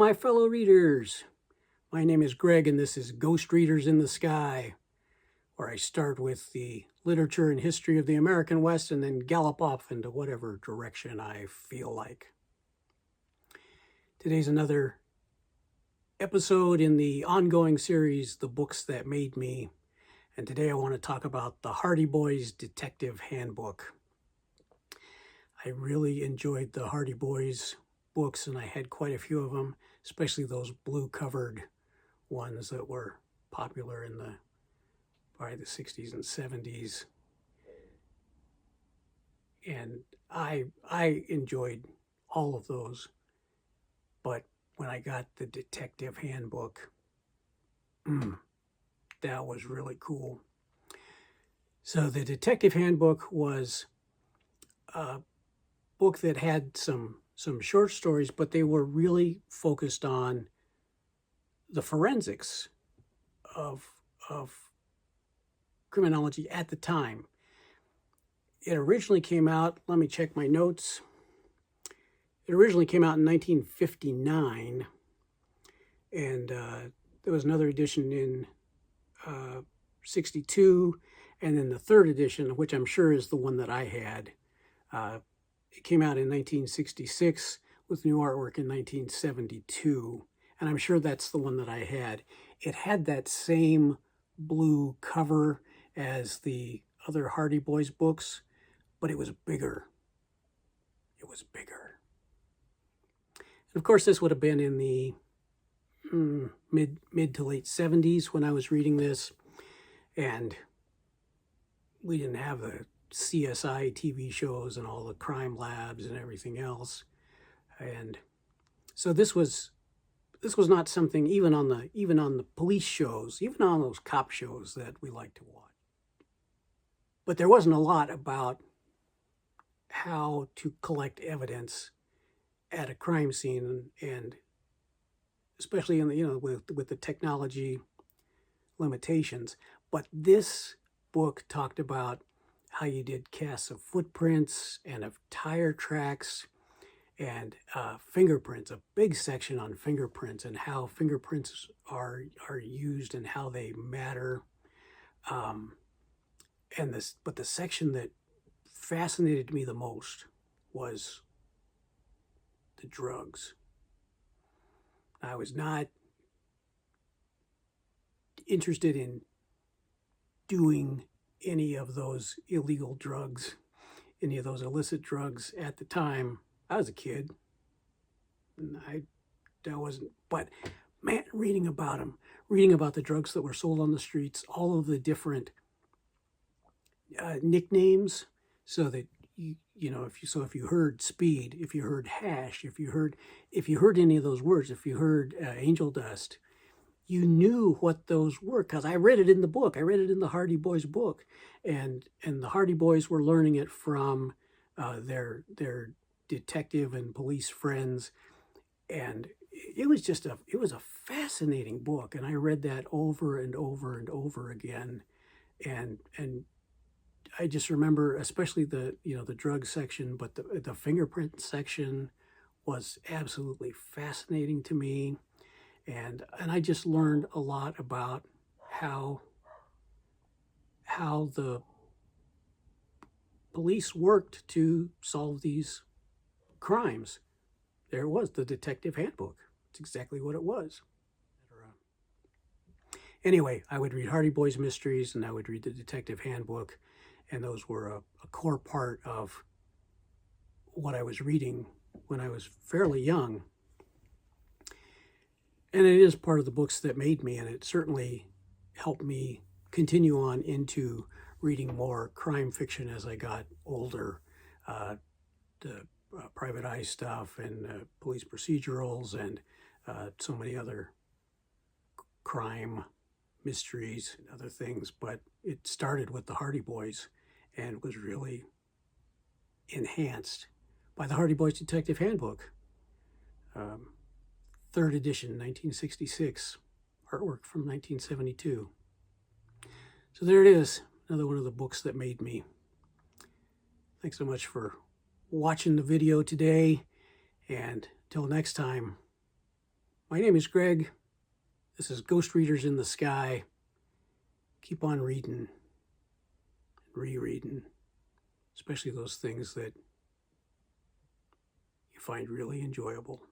my fellow readers. My name is Greg, and this is Ghost Readers in the Sky, where I start with the literature and history of the American West and then gallop off into whatever direction I feel like. Today's another episode in the ongoing series, The Books That Made Me, and today I want to talk about the Hardy Boys Detective Handbook. I really enjoyed the Hardy Boys books, and I had quite a few of them, especially those blue-covered ones that were popular in probably the 60s and 70s. And I enjoyed all of those. But when I got the Detective Handbook, that was really cool. So the Detective Handbook was a book that had some short stories, but they were really focused on the forensics of criminology at the time. It originally came out, let me check my notes. It originally came out in 1959, and there was another edition in 62, and then the third edition, which I'm sure is the one that I had. It came out in 1966 with new artwork in 1972, and I'm sure that's the one that I had. It had that same blue cover as the other Hardy Boys books, but it was bigger. It was bigger. And of course, this would have been in the mid to late 70s when I was reading this, and we didn't have the CSI TV shows and all the crime labs and everything else. And so this was not something even on the police shows, even on those cop shows that we like to watch. But there wasn't a lot about how to collect evidence at a crime scene, and especially in the, with the technology limitations. But this book talked about how you did casts of footprints and of tire tracks and fingerprints, a big section on fingerprints and how fingerprints are used and how they matter. But the section that fascinated me the most was the drugs. I was not interested in doing any of those illegal drugs, any of those illicit drugs at the time. I was a kid, and that wasn't, but man, reading about them, reading about the drugs that were sold on the streets, all of the different nicknames, so that if you heard speed, if you heard hash, if you heard any of those words, if you heard angel dust, you knew what those were, because I read it in the book. I read it in the Hardy Boys book, and the Hardy Boys were learning it from their detective and police friends, and it was a fascinating book, and I read that over and over and over again, and I just remember, especially the drug section, but the fingerprint section was absolutely fascinating to me. And I just learned a lot about how the police worked to solve these crimes. There it was, the Detective Handbook. It's exactly what it was. Anyway, I would read Hardy Boys Mysteries, and I would read the Detective Handbook, and those were a core part of what I was reading when I was fairly young. And it is part of the books that made me, and it certainly helped me continue on into reading more crime fiction as I got older. The private eye stuff and police procedurals and so many other crime mysteries and other things. But it started with the Hardy Boys and was really enhanced by the Hardy Boys Detective Handbook. Third edition, 1966, artwork from 1972. So there it is, another one of the books that made me. Thanks so much for watching the video today, and till next time, My name is Greg. This is Ghost Readers in the Sky. Keep on reading and rereading, especially those things that you find really enjoyable.